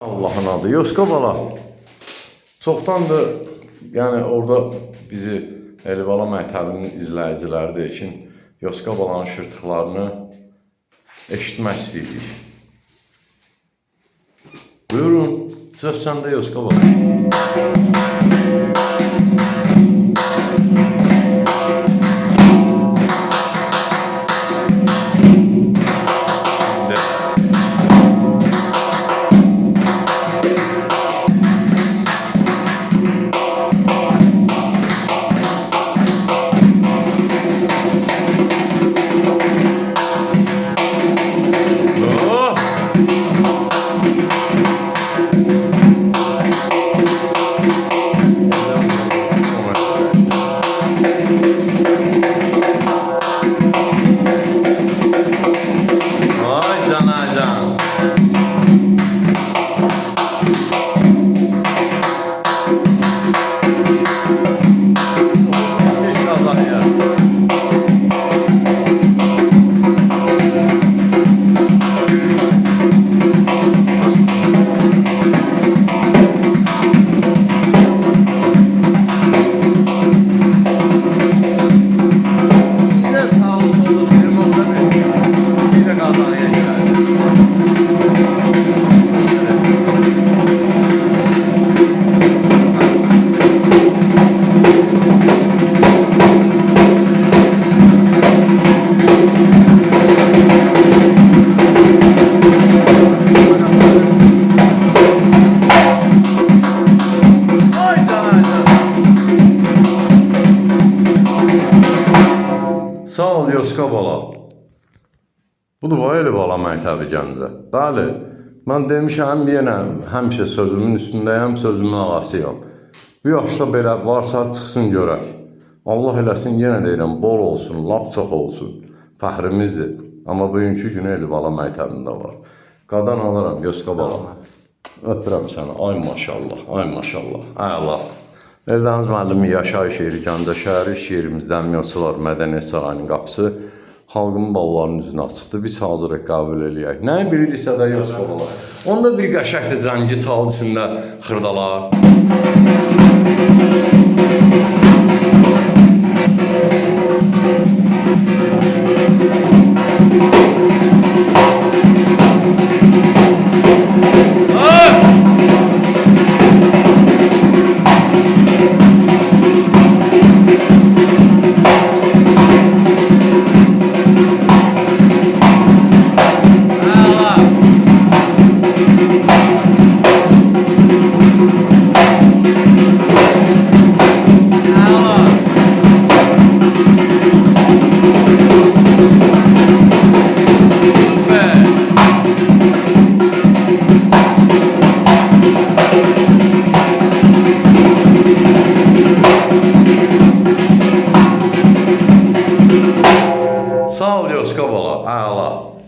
Allah'ın adı. Yoska bala. Çoxdandır, yəni orada bizi Elibala məktəbinin izləyiciləri də üçün Yoska balanın şırtıqlarını eşitmək istəyirik. Buyurun, söz səndə Yoska bala. Sağ ol Yoska bala. Budur bu Elibala məktəbi Gəncə. Bəli, mən demişəm yenə həmişə sözümün üstündəyəm, sözümün ağasıyam. Bu yaşda belə varsa çıxsın görək. Allah eləsin yenə deyirəm, bol olsun, lap çox olsun. Fəxrimizdir. Amma bugünkü günü Elibala məktəbində var. Qadan alıram Yoska bala. Öpürəm səni. Ay maşallah, ay maşallah. Əla. Eldəniz müəllimi yaşayış yeri Gəncə şəhəri, şehrimizdən Miyotçular Mədəniyyət Sarayının qapısı xalqın ballarının üzünə açıqdır. Biz hazırıq qəbul eləyək. Nəyi bilirsə də Yoska bala. Onda bir qəşəkdir zəngi çaldı içində xırdalar. Ah!